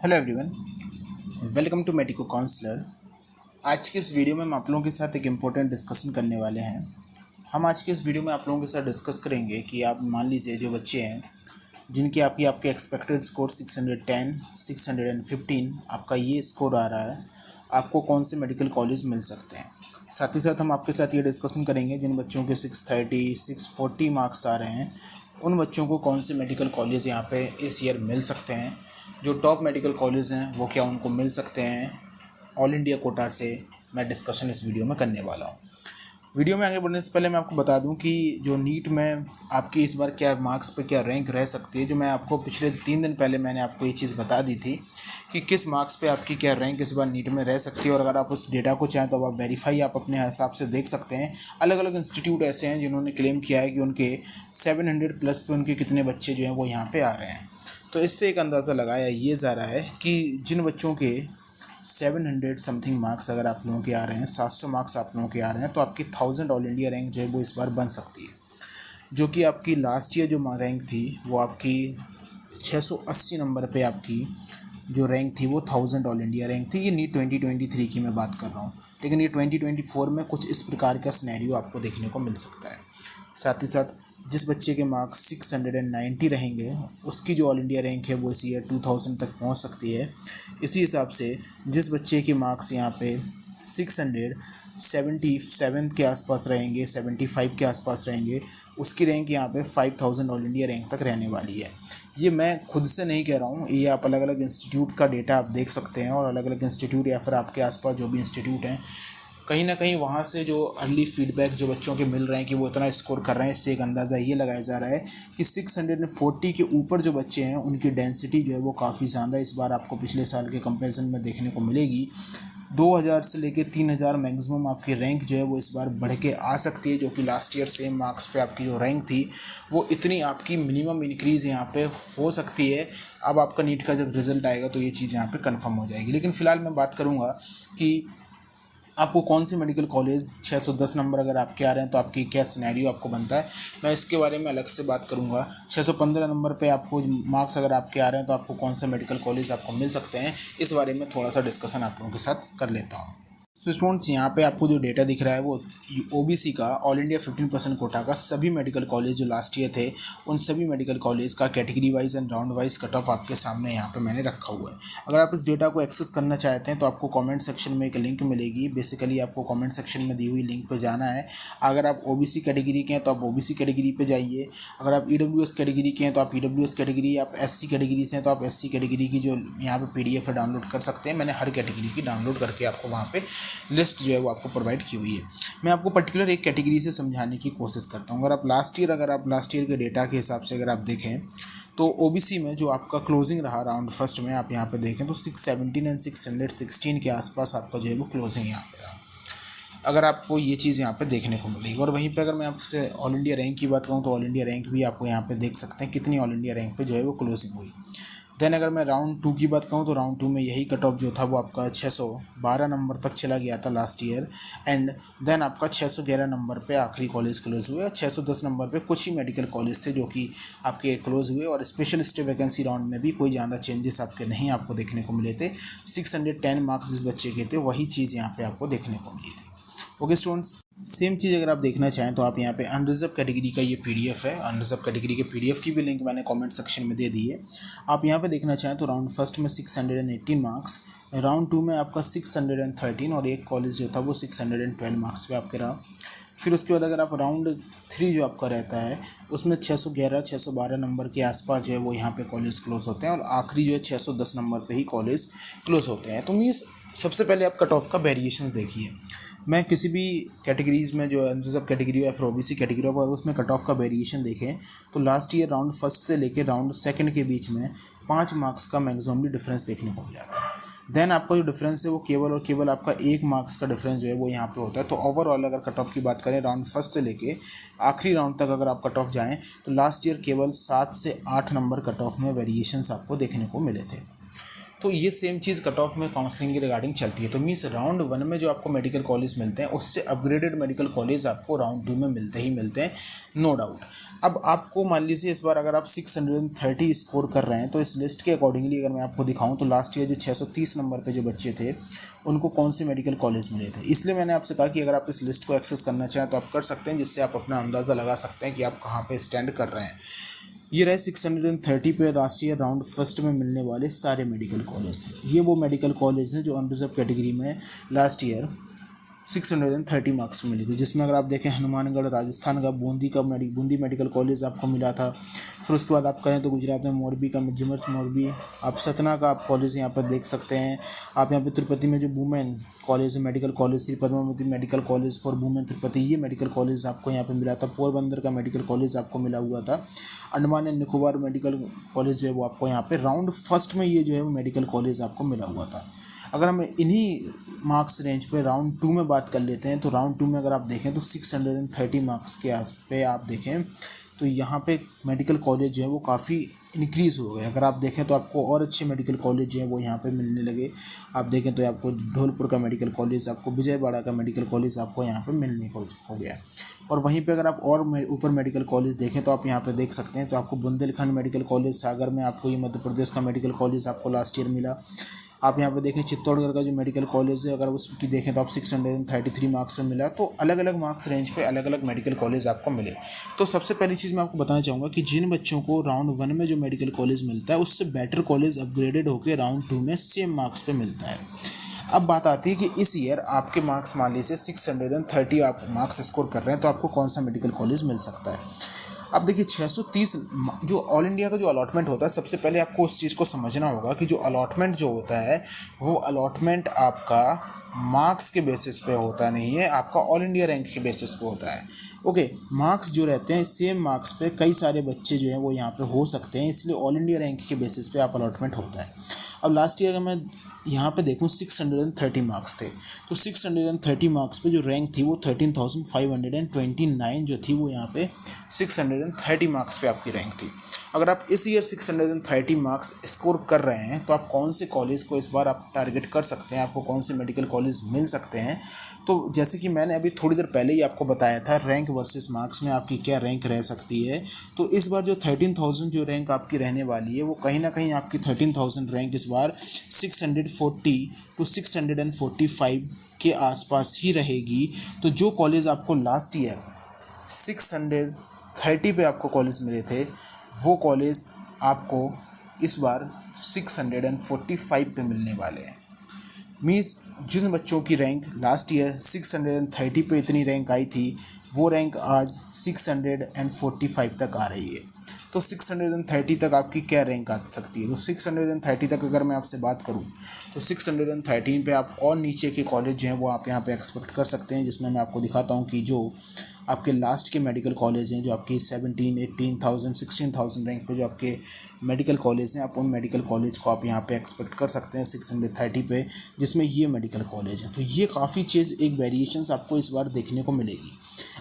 Hello everyone, welcome to medico counsellor. आज के इस वीडियो में हम आप लोगों के साथ एक इम्पोर्टेंट डिस्कशन करने वाले हैं। हम आज के इस वीडियो में आप लोगों के साथ डिस्कस करेंगे कि आप मान लीजिए जो बच्चे हैं जिनकी आपके एक्सपेक्टेड स्कोर 610, 615 आपका ये स्कोर आ रहा है, आपको कौन से मेडिकल कॉलेज मिल सकते हैं। साथ ही साथ हम आपके साथ ये डिस्कशन करेंगे जिन बच्चों के 630, 640 मार्क्स आ रहे हैं उन बच्चों को कौन से मेडिकल कॉलेज यहाँ पे इस ईयर मिल सकते हैं। जो टॉप मेडिकल कॉलेज हैं वो क्या उनको मिल सकते हैं ऑल इंडिया कोटा से, मैं डिस्कशन इस वीडियो में करने वाला हूँ। वीडियो में आगे बढ़ने से पहले मैं आपको बता दूं कि जो नीट में आपकी इस बार क्या मार्क्स पे क्या रैंक रह सकती है। जो मैं आपको पिछले 3 दिन पहले मैंने आपको ये चीज़ बता दी थी कि किस मार्क्स पे आपकी क्या रैंक इस बार नीट में रह सकती है, और अगर आप उस डेटा को चाहें तो आप वेरीफाई आप अपने हिसाब से देख सकते हैं। अलग अलग इंस्टीट्यूट ऐसे हैं जिन्होंने क्लेम किया है कि उनके 700 प्लस पे उनके कितने बच्चे जो हैं वो यहाँ पर आ रहे हैं। तो इससे एक अंदाज़ा लगाया ये जा रहा है कि जिन बच्चों के 700 समथिंग मार्क्स अगर आप लोगों के आ रहे हैं, 700 मार्क्स आप लोगों के आ रहे हैं, तो आपकी 1000 ऑल इंडिया रैंक जो है वो इस बार बन सकती है। जो कि आपकी लास्ट ईयर जो रैंक थी वो आपकी 680 नंबर पे आपकी जो रैंक थी वो 1000 ऑल इंडिया रैंक थी। ये नीट 2023 की मैं बात कर रहा हूँ, लेकिन ये 2024 में कुछ इस प्रकार का सिनेरियो आपको देखने को मिल सकता है। साथ ही साथ जिस बच्चे के मार्क्स 690 रहेंगे उसकी जो ऑल इंडिया रैंक है वो इस ईयर 2000 तक पहुंच सकती है। इसी हिसाब से जिस बच्चे के मार्क्स यहाँ पे 677 के आसपास रहेंगे, 75 के आसपास रहेंगे, उसकी रैंक यहाँ पे 5000 ऑल इंडिया रैंक तक रहने वाली है। ये मैं खुद से नहीं कह रहा हूँ, ये आप अलग अलग इंस्टीट्यूट का डेटा आप देख सकते हैं, और अलग अलग इंस्टीट्यूट या फिर आपके आसपास जो भी इंस्टीट्यूट हैं कहीं ना कहीं वहाँ से जो अर्ली फीडबैक जो बच्चों के मिल रहे हैं कि वो इतना स्कोर कर रहे हैं, इससे एक अंदाज़ा ये लगाया जा रहा है कि 640 के ऊपर जो बच्चे हैं उनकी डेंसिटी जो है वो काफ़ी ज़्यादा इस बार आपको पिछले साल के कंपैरिजन में देखने को मिलेगी। 2000 से लेके 3000 मैक्सिमम आपकी रैंक जो है वो इस बार बढ़ के आ सकती है, जो कि लास्ट ईयर सेम मार्क्स पे आपकी जो रैंक थी वो इतनी आपकी मिनिमम इंक्रीज़ यहाँ पे हो सकती है। अब आपका नीट का जब रिज़ल्ट आएगा तो ये चीज़ यहाँ पे कंफर्म हो जाएगी। लेकिन फ़िलहाल मैं बात करूँगा कि आपको कौन से मेडिकल कॉलेज 610 नंबर अगर आपके आ रहे हैं तो आपकी क्या सिनेरियो आपको बनता है, मैं इसके बारे में अलग से बात करूंगा। 615 नंबर पे आपको मार्क्स अगर आपके आ रहे हैं तो आपको कौन से मेडिकल कॉलेज आपको मिल सकते हैं, इस बारे में थोड़ा सा डिस्कशन आप लोगों के साथ कर लेता हूँ। तो स्टूडेंट्स यहाँ पे आपको जो डेटा दिख रहा है वो ओबीसी का ऑल इंडिया 15% कोटा का सभी मेडिकल कॉलेज जो लास्ट ईयर थे उन सभी मेडिकल कॉलेज का category wise and round wise cut off आपके सामने यहाँ पे मैंने रखा हुआ है। अगर आप इस डेटा को एक्सेस करना चाहते हैं तो आपको कमेंट सेक्शन में एक लिंक मिलेगी। बेसिकली आपको कमेंट सेक्शन में दी हुई लिंक पर जाना है। अगर आप ओबीसी कैटेगरी के हैं तो आप ओबीसी कैटेगरी पे जाइए, अगर आप ईडब्ल्यूएस कैटेगरी के हैं तो आप ईडब्ल्यूएस कैटेगरी, आप एससी कैटेगरी से हैं तो आप एससी कैटेगरी की जो यहाँ पे पीडीएफ है डाउनलोड कर सकते हैं। मैंने हर कैटेगरी की डाउनलोड करके आपको वहाँ पे लिस्ट जो है वो आपको प्रोवाइड की हुई है। मैं आपको पर्टिकुलर एक कैटेगरी से समझाने की कोशिश करता हूँ। अगर आप लास्ट ईयर के डेटा के हिसाब से अगर आप देखें तो ओबीसी में जो आपका क्लोजिंग रहा राउंड फर्स्ट में आप यहाँ पे देखें तो 617 एंड 616 के आसपास आपका जो है वो क्लोजिंग यहाँ पे रहा। अगर आपको ये चीज़ यहाँ पे देखने को मिलेगी, और वहीं पे अगर मैं आपसे ऑल इंडिया रैंक की बात करूँ तो ऑल इंडिया रैंक भी आपको यहाँ पे देख सकते हैं कितनी ऑल इंडिया रैंक पे जो है वो क्लोजिंग हुई। देन अगर मैं राउंड 2 की बात करूँ तो राउंड 2 में यही कट ऑफ जो था वो आपका 612 नंबर तक चला गया था लास्ट ईयर, एंड देन आपका 611 नंबर पे आखिरी कॉलेज क्लोज हुए। 610 नंबर पे कुछ ही मेडिकल कॉलेज थे जो कि आपके क्लोज हुए, और स्पेशलिस्ट वैकेंसी राउंड में भी कोई ज़्यादा चेंजेस आपके नहीं आपको देखने को मिले थे। 610 मार्क्स जिस बच्चे के थे वही चीज़ यहाँ पर आपको देखने को मिली थी। ओके स्टूडेंट्स, सेम चीज़ अगर आप देखना चाहें तो आप यहाँ पे अनरिजर्व कैटेगरी का ये पीडीएफ है, अनरिजर्व कैटेगरी के पीडीएफ की भी लिंक मैंने कमेंट सेक्शन में दे दी है। आप यहाँ पे देखना चाहें तो राउंड फर्स्ट में 618 मार्क्स, राउंड 2 में आपका 613, और एक कॉलेज जो था वो 612 मार्क्स पे आपके रहा। फिर उसके बाद अगर आप राउंड 3 जो आपका रहता है उसमें 611 612 नंबर के आसपास जो है वो यहाँ पे कॉलेज क्लोज होते हैं, और आखिरी जो है 610 नंबर पे ही कॉलेज क्लोज होते हैं। तो मीन्स सबसे पहले आप कट ऑफ का वेरिएशन देखिए। मैं किसी भी कैटेगरीज़ में जो रिजर्व कैटेगरी या फिर ओबीसी कैटेगरी पर उसमें कट ऑफ का वेरिएशन देखें तो लास्ट ईयर राउंड फर्स्ट से लेके राउंड सेकंड के बीच में 5 मार्क्स का मैक्सिममली डिफरेंस देखने को मिल जाता है। देन आपका जो डिफरेंस है वो केवल और केवल आपका 1 मार्क्स का डिफरेंस जो है वो यहाँ पे होता है। तो ओवरऑल अगर कट ऑफ की बात करें राउंड फर्स्ट से लेके आखिरी राउंड तक अगर आप कट ऑफ जाएँ तो लास्ट ईयर केवल 7 से 8 नंबर कट ऑफ में वेरिएशंस आपको देखने को मिले थे। तो ये सेम चीज़ कट ऑफ में काउंसलिंग के रिगार्डिंग चलती है। तो मीन्स राउंड 1 में जो आपको मेडिकल कॉलेज मिलते हैं उससे अपग्रेडेड मेडिकल कॉलेज आपको राउंड 2 में मिलते ही मिलते हैं, नो डाउट। अब आपको मान लीजिए इस बार अगर आप 630 स्कोर कर रहे हैं तो इस लिस्ट के अकॉर्डिंगली अगर मैं आपको दिखाऊं तो लास्ट ईयर जो 630 नंबर पे जो बच्चे थे उनको कौन से मेडिकल कॉलेज मिले थे। इसलिए मैंने आपसे कहा कि अगर आप इस लिस्ट को एक्सेस करना चाहें तो आप कर सकते हैं, जिससे आप अपना अंदाज़ा लगा सकते हैं कि आप कहाँ पे स्टैंड कर रहे हैं। ये रहे 630 पे लास्ट ईयर राउंड फर्स्ट में मिलने वाले सारे मेडिकल कॉलेज हैं। ये वो मेडिकल कॉलेज हैं जो अनरिजर्व कैटेगरी में लास्ट ईयर 630 मार्क्स में मिली थी, जिसमें अगर आप देखें हनुमानगढ़ राजस्थान का बूंदी मेडिकल कॉलेज आपको मिला था। फिर उसके बाद आप करें तो गुजरात में मोरबी का जिमर्स मोरबी, आप सतना का आप कॉलेज यहाँ पर देख सकते हैं। आप यहाँ पे तिरुपति में जो वुमेन कॉलेज है medical college Shri Padmavati medical college for women Tirupati, ये मेडिकल कॉलेज आपको यहाँ पे मिला था। पोरबंदर का मेडिकल कॉलेज आपको मिला हुआ था। Andaman and Nicobar medical college जो है वो आपको यहाँ पे राउंड फर्स्ट में ये जो है वो मेडिकल कॉलेज आपको मिला हुआ था। अगर हम इन्हीं मार्क्स रेंज पे राउंड 2 में बात कर लेते हैं तो राउंड 2 में अगर आप देखें तो 630 मार्क्स के आस पे आप देखें तो यहाँ पे मेडिकल कॉलेज जो है वो काफ़ी इंक्रीज़ हो गए। अगर आप देखें तो आपको और अच्छे मेडिकल कॉलेज जो है वो यहाँ पे मिलने लगे। आप देखें तो आपको धौलपुर का मेडिकल कॉलेज, आपको विजयवाड़ा का मेडिकल कॉलेज आपको यहाँ पे मिलने को हो गया। और वहीं पे अगर आप और ऊपर मेडिकल कॉलेज देखें तो आप यहाँ पे देख सकते हैं तो आपको बुंदेलखंड मेडिकल कॉलेज सागर में, आपको ये मध्य प्रदेश का मेडिकल कॉलेज आपको लास्ट ईयर मिला। आप यहाँ पे देखें चित्तौड़गढ़ का जो मेडिकल कॉलेज है अगर उसकी देखें तो आप 633 मार्क्स में मिला। तो अलग अलग मार्क्स रेंज पे अलग अलग मेडिकल कॉलेज आपको मिले। तो सबसे पहली चीज़ मैं आपको बताना चाहूँगा कि जिन बच्चों को राउंड 1 में जो मेडिकल कॉलेज मिलता है उससे बेटर कॉलेज अपग्रेडेड होकर राउंड 2 में सेम मार्क्स पे मिलता है। अब बात आती है कि इस ईयर आपके मार्क्स मान लीजिए 630 आप मार्क्स स्कोर कर रहे हैं तो आपको कौन सा मेडिकल कॉलेज मिल सकता है। अब देखिए 630 जो ऑल इंडिया का जो अलॉटमेंट होता है, सबसे पहले आपको उस चीज़ को समझना होगा कि जो अलॉटमेंट जो होता है वो अलॉटमेंट आपका मार्क्स के बेसिस पे होता नहीं है, आपका ऑल इंडिया रैंक के बेसिस पे होता है। ओके, मार्क्स जो रहते हैं सेम मार्क्स पे कई सारे बच्चे जो हैं वो यहाँ पे हो सकते हैं, इसलिए ऑल इंडिया रैंक के बेसिस पे आप अलॉटमेंट होता है। अब लास्ट ईयर मैं यहाँ पे देखूँ 630 मार्क्स थे, तो 630 मार्क्स पे जो रैंक थी वो 13,529 जो थी वो यहाँ पे 630 मार्क्स पे आपकी रैंक थी। अगर आप इस ईयर 630 मार्क्स स्कोर कर रहे हैं तो आप कौन से कॉलेज को इस बार आप टारगेट कर सकते हैं, आपको कौन से मेडिकल कॉलेज मिल सकते हैं। तो जैसे कि मैंने अभी थोड़ी देर पहले ही आपको बताया था रैंक वर्सेस मार्क्स में आपकी क्या रैंक रह सकती है। तो इस बार जो 13,000 जो रैंक आपकी रहने वाली है वो कहीं ना कहीं आपकी 13,000 रैंक इस बार 640 टू 645 के आसपास ही रहेगी। तो जो कॉलेज आपको लास्ट ईयर 630 पे आपको कॉलेज मिले थे वो कॉलेज आपको इस बार 645 पे मिलने वाले हैं। मीन्स जिन बच्चों की रैंक लास्ट ईयर 630 पे इतनी रैंक आई थी वो रैंक आज 645 तक आ रही है। तो 630 तक आपकी क्या रैंक आ सकती है। तो 630 तक अगर मैं आपसे बात करूं तो 613 पे आप और नीचे के कॉलेज जो हैं वो आप यहाँ पे एक्सपेक्ट कर सकते हैं, जिसमें मैं आपको दिखाता हूँ कि जो आपके लास्ट के मेडिकल कॉलेज हैं जो आपके 17, 18,000, 16,000 रैंक पे जो आपके मेडिकल कॉलेज हैं, आप उन मेडिकल कॉलेज को आप यहाँ पे एक्सपेक्ट कर सकते हैं 630 पे, जिसमें ये मेडिकल कॉलेज हैं। तो ये काफ़ी चीज़ एक वेरिएशंस आपको इस बार देखने को मिलेगी।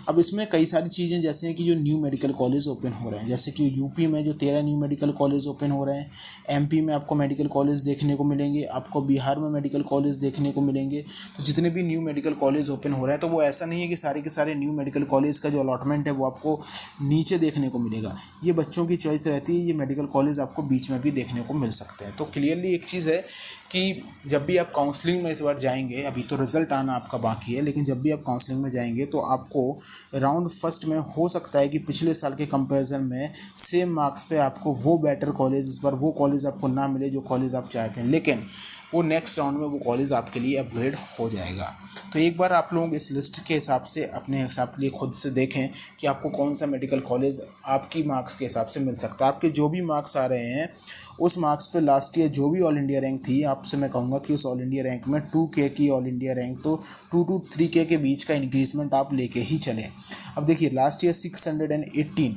अब इसमें कई सारी चीज़ें जैसे हैं कि जो न्यू मेडिकल कॉलेज ओपन हो रहे हैं, जैसे कि यूपी में जो 13 न्यू मेडिकल कॉलेज ओपन हो रहे हैं, एमपी में आपको मेडिकल कॉलेज देखने को मिलेंगे, आपको बिहार में मेडिकल कॉलेज देखने को मिलेंगे। तो जितने भी न्यू मेडिकल कॉलेज ओपन हो रहे हैं तो वो ऐसा नहीं है कि सारे के सारे न्यू मेडिकल कॉलेज का जो अलॉटमेंट है वो आपको नीचे देखने को मिलेगा। ये बच्चों की चॉइस रहती है, ये मेडिकल कॉलेज आपको बीच में भी देखने को मिल सकते हैं। तो क्लियरली एक चीज़ है कि जब भी आप काउंसलिंग में इस बार जाएंगे, अभी तो रिज़ल्ट आना आपका बाकी है, लेकिन जब भी आप काउंसलिंग में जाएंगे तो आपको राउंड फर्स्ट में हो सकता है कि पिछले साल के कंपैरिजन में सेम मार्क्स पे आपको वो बेटर कॉलेज इस बार वो कॉलेज आपको ना मिले जो कॉलेज आप चाहते हैं, लेकिन वो नेक्स्ट राउंड में वो कॉलेज आपके लिए अपग्रेड हो जाएगा। तो एक बार आप लोग इस लिस्ट के हिसाब से अपने हिसाब के लिए खुद से देखें कि आपको कौन सा मेडिकल कॉलेज आपकी मार्क्स के हिसाब से मिल सकता है। आपके जो भी मार्क्स आ रहे हैं उस मार्क्स पे लास्ट ईयर जो भी ऑल इंडिया रैंक थी, आपसे मैं कहूँगा कि उस ऑल इंडिया रैंक में 2K की ऑल इंडिया रैंक, तो 2 to 3K के बीच का इंक्रीजमेंट आप लेके ही चलें। अब देखिए लास्ट ईयर 618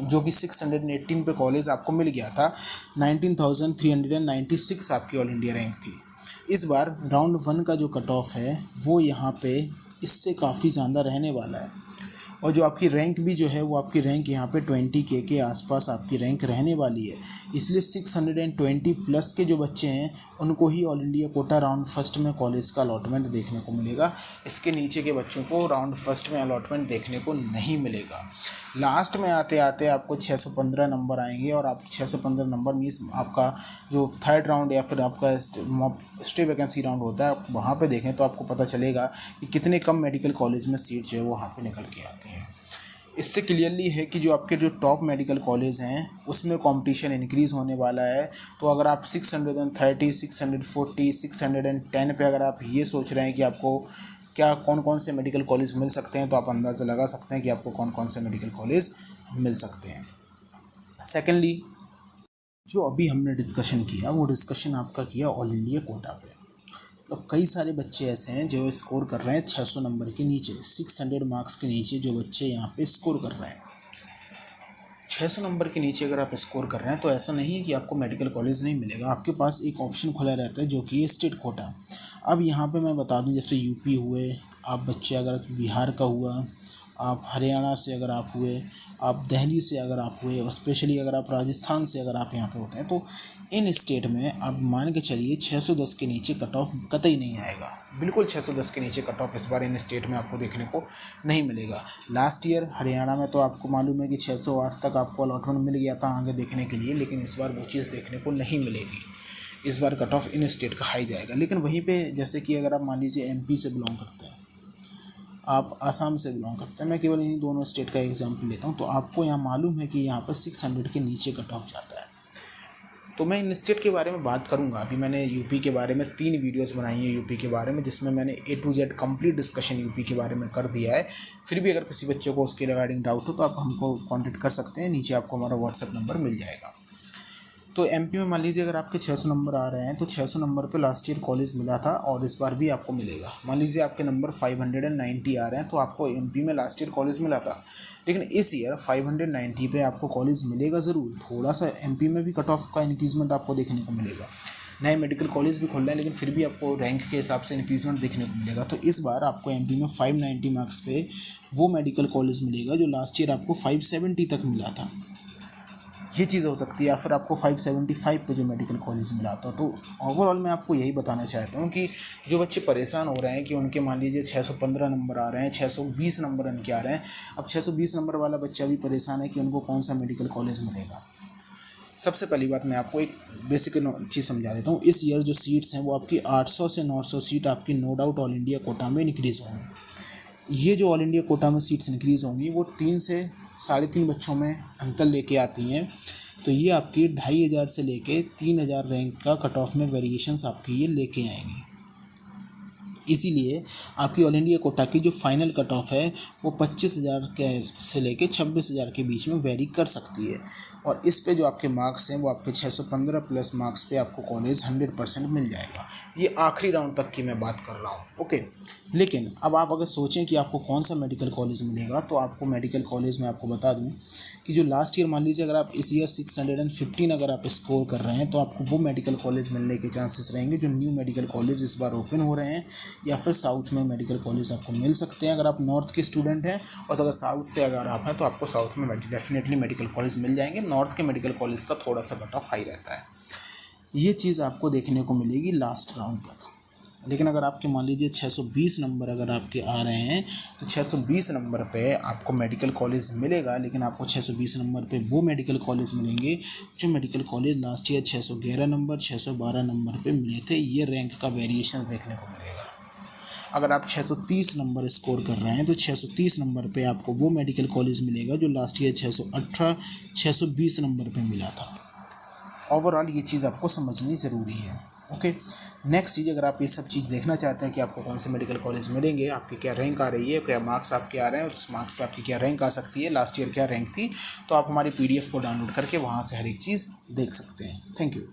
जो कि 618 पे कॉलेज आपको मिल गया था, 19,396 आपकी ऑल इंडिया रैंक थी। इस बार राउंड 1 का जो कट ऑफ है वो यहाँ पे इससे काफ़ी ज़्यादा रहने वाला है। और जो आपकी रैंक भी जो है वो आपकी रैंक यहाँ पे 20K के आसपास आपकी रैंक रहने वाली है। इसलिए 620 प्लस के जो बच्चे हैं उनको ही all India quota round first में कॉलेज का अलॉटमेंट देखने को मिलेगा। इसके नीचे के बच्चों को राउंड फर्स्ट में अलॉटमेंट देखने को नहीं मिलेगा। लास्ट में आते आते आपको 615 नंबर आएंगे और आप 615 नंबर मीन्स आपका जो थर्ड राउंड या फिर आपका स्टे वैकेंसी राउंड होता है, आप वहाँ पे देखें तो आपको पता चलेगा कि कितने कम मेडिकल कॉलेज में सीट जो है वो वहाँ पे निकल के आती हैं। इससे क्लियरली है कि जो आपके जो टॉप मेडिकल कॉलेज हैं उसमें कंपटीशन इंक्रीज़ होने वाला है। तो अगर आप 630, 640, 610 पे अगर आप ये सोच रहे हैं कि आपको क्या कौन कौन से मेडिकल कॉलेज मिल सकते हैं, तो आप अंदाज़ा लगा सकते हैं कि आपको कौन कौन से मेडिकल कॉलेज मिल सकते हैं। सेकेंडली, जो अभी हमने डिस्कशन किया वो डिस्कशन आपका किया ऑल इंडिया कोटा पे। अब कई सारे बच्चे ऐसे हैं जो स्कोर कर रहे हैं 600 नंबर के नीचे, 600 मार्क्स के नीचे जो बच्चे यहाँ पे स्कोर कर रहे हैं। 600 नंबर के नीचे अगर आप स्कोर कर रहे हैं तो ऐसा नहीं है कि आपको मेडिकल कॉलेज नहीं मिलेगा, आपके पास एक ऑप्शन खुला रहता है जो कि है स्टेट कोटा। अब यहाँ पे मैं बता दूँ, जैसे यूपी हुए आप बच्चे, अगर बिहार का हुआ, आप हरियाणा से अगर आप हुए, आप दिल्ली से अगर आप हुए, और स्पेशली अगर आप राजस्थान से अगर आप यहाँ पे होते हैं, तो इन स्टेट में आप मान के चलिए 610 के नीचे कट ऑफ कतई नहीं आएगा। बिल्कुल 610 के नीचे कट ऑफ इस बार इन स्टेट में आपको देखने को नहीं मिलेगा। लास्ट ईयर हरियाणा में तो आपको मालूम है कि 608 तक आपको अलॉटमेंट मिल गया था आगे देखने के लिए, लेकिन इस बार वो चीज़ देखने को नहीं मिलेगी। इस बार कट ऑफ इन स्टेट का हाई जाएगा। लेकिन वहीं पे जैसे कि अगर आप मान लीजिए MP से बिलोंग करते हैं, आप आसाम से बिलोंग करते हैं, मैं केवल इन्हीं दोनों स्टेट का एग्जांपल लेता हूँ, तो आपको यहाँ मालूम है कि यहाँ पर 600 के नीचे कट ऑफ जाता है। तो मैं इन स्टेट के बारे में बात करूँगा। अभी मैंने यूपी के बारे में 3 वीडियोस बनाई हैं यूपी के बारे में, जिसमें मैंने A to Z complete discussion UP के बारे में कर दिया है। फिर भी अगर किसी बच्चे को उसके रिगार्डिंग डाउट हो तो आप हमको कॉन्टेक्ट कर सकते हैं, नीचे आपको हमारा व्हाट्सएप नंबर मिल जाएगा। तो MP में मान लीजिए अगर आपके 600 नंबर आ रहे हैं तो 600 नंबर पे लास्ट ईयर कॉलेज मिला था और इस बार भी आपको मिलेगा। मान लीजिए आपके नंबर 590 आ रहे हैं तो आपको MP में लास्ट ईयर कॉलेज मिला था, लेकिन इस ईयर 590 पे आपको कॉलेज मिलेगा ज़रूर। थोड़ा सा MP में भी कट ऑफ का इंक्रीजमेंट आपको देखने को मिलेगा। नए मेडिकल कॉलेज भी खुल रहे हैं, लेकिन फिर भी आपको रैंक के हिसाब से इंक्रीजमेंट देखने को मिलेगा। तो इस बार आपको MP में 590 मार्क्स पे वो मेडिकल कॉलेज मिलेगा जो लास्ट ईयर आपको 570 तक मिला था। ये चीज़ हो सकती है, या फिर आपको 575 पे जो मेडिकल कॉलेज मिला था। तो ओवरऑल मैं आपको यही बताना चाहता हूँ कि जो बच्चे परेशान हो रहे हैं कि उनके मान लीजिए 615 नंबर आ रहे हैं, 620 नंबर उनके आ रहे हैं। अब 620 नंबर वाला बच्चा भी परेशान है कि उनको कौन सा मेडिकल कॉलेज मिलेगा। सबसे पहली बात मैं आपको एक बेसिक चीज़ समझा देता हूँ। इस ईयर जो सीट्स हैं वो आपकी 800 से 900 सीट आपकी no doubt all India quota में इंक्रीज़ होंगी। ये जो ऑल इंडिया कोटा में सीट्स इंक्रीज़ होंगी वो 3 से 3.5 बच्चों में अंतर लेके आती हैं। तो ये आपकी 2500 से लेके 3000 रैंक का कट ऑफ में वेरिएशंस आपकी ये लेके आएंगी। इसीलिए आपकी ऑल इंडिया कोटा की जो फाइनल कट ऑफ है वो 25,000 के से लेके 26,000 के बीच में वेरी कर सकती है। और इस पे जो आपके मार्क्स हैं वो आपके 615 प्लस मार्क्स पे आपको कॉलेज 100% मिल जाएगा। ये आखिरी राउंड तक की मैं बात कर रहा हूँ, ओके। लेकिन अब आप अगर सोचें कि आपको कौन सा मेडिकल कॉलेज मिलेगा, तो आपको मेडिकल कॉलेज में आपको बता दूं कि जो लास्ट ईयर मान लीजिए अगर आप इस ईयर 615 अगर आप स्कोर कर रहे हैं तो आपको वो मेडिकल कॉलेज मिलने के चांसेस रहेंगे जो न्यू मेडिकल कॉलेज इस बार ओपन हो रहे हैं, या फिर साउथ में मेडिकल कॉलेज आपको मिल सकते हैं अगर आप नॉर्थ के स्टूडेंट हैं। और अगर साउथ से अगर आप हैं तो आपको साउथ में डेफिनेटली मेडिकल कॉलेज मिल जाएंगे। नॉर्थ के मेडिकल कॉलेज का थोड़ा सा कट ऑफ हाई रहता है। ये चीज़ आपको देखने को मिलेगी लास्ट राउंड तक। लेकिन अगर आपके मान लीजिए 620 नंबर अगर आपके आ रहे हैं तो 620 नंबर पे आपको मेडिकल कॉलेज मिलेगा, लेकिन आपको 620 नंबर पे वो मेडिकल कॉलेज मिलेंगे जो medical college last year 611 number 612 number पे मिले थे। ये रैंक का वेरिएशन देखने को मिलेगा। अगर आप 630 नंबर स्कोर कर रहे हैं तो 630 नंबर पे आपको वो मेडिकल कॉलेज मिलेगा जो लास्ट ईयर 618 620 नंबर पे मिला था। ओवरऑल ये चीज़ आपको समझनी ज़रूरी है, ओके। नेक्स्ट चीज़, अगर आप ये सब चीज़ देखना चाहते हैं कि आपको कौन से मेडिकल कॉलेज मिलेंगे, आपकी क्या रैंक आ रही है, क्या मार्क्स आपके आ रहे हैं, उस मार्क्स पे आपकी क्या रैंक आ सकती है, लास्ट ईयर क्या रैंक थी, तो आप हमारी PDF को डाउनलोड करके वहाँ से हर एक चीज़ देख सकते हैं। Thank you.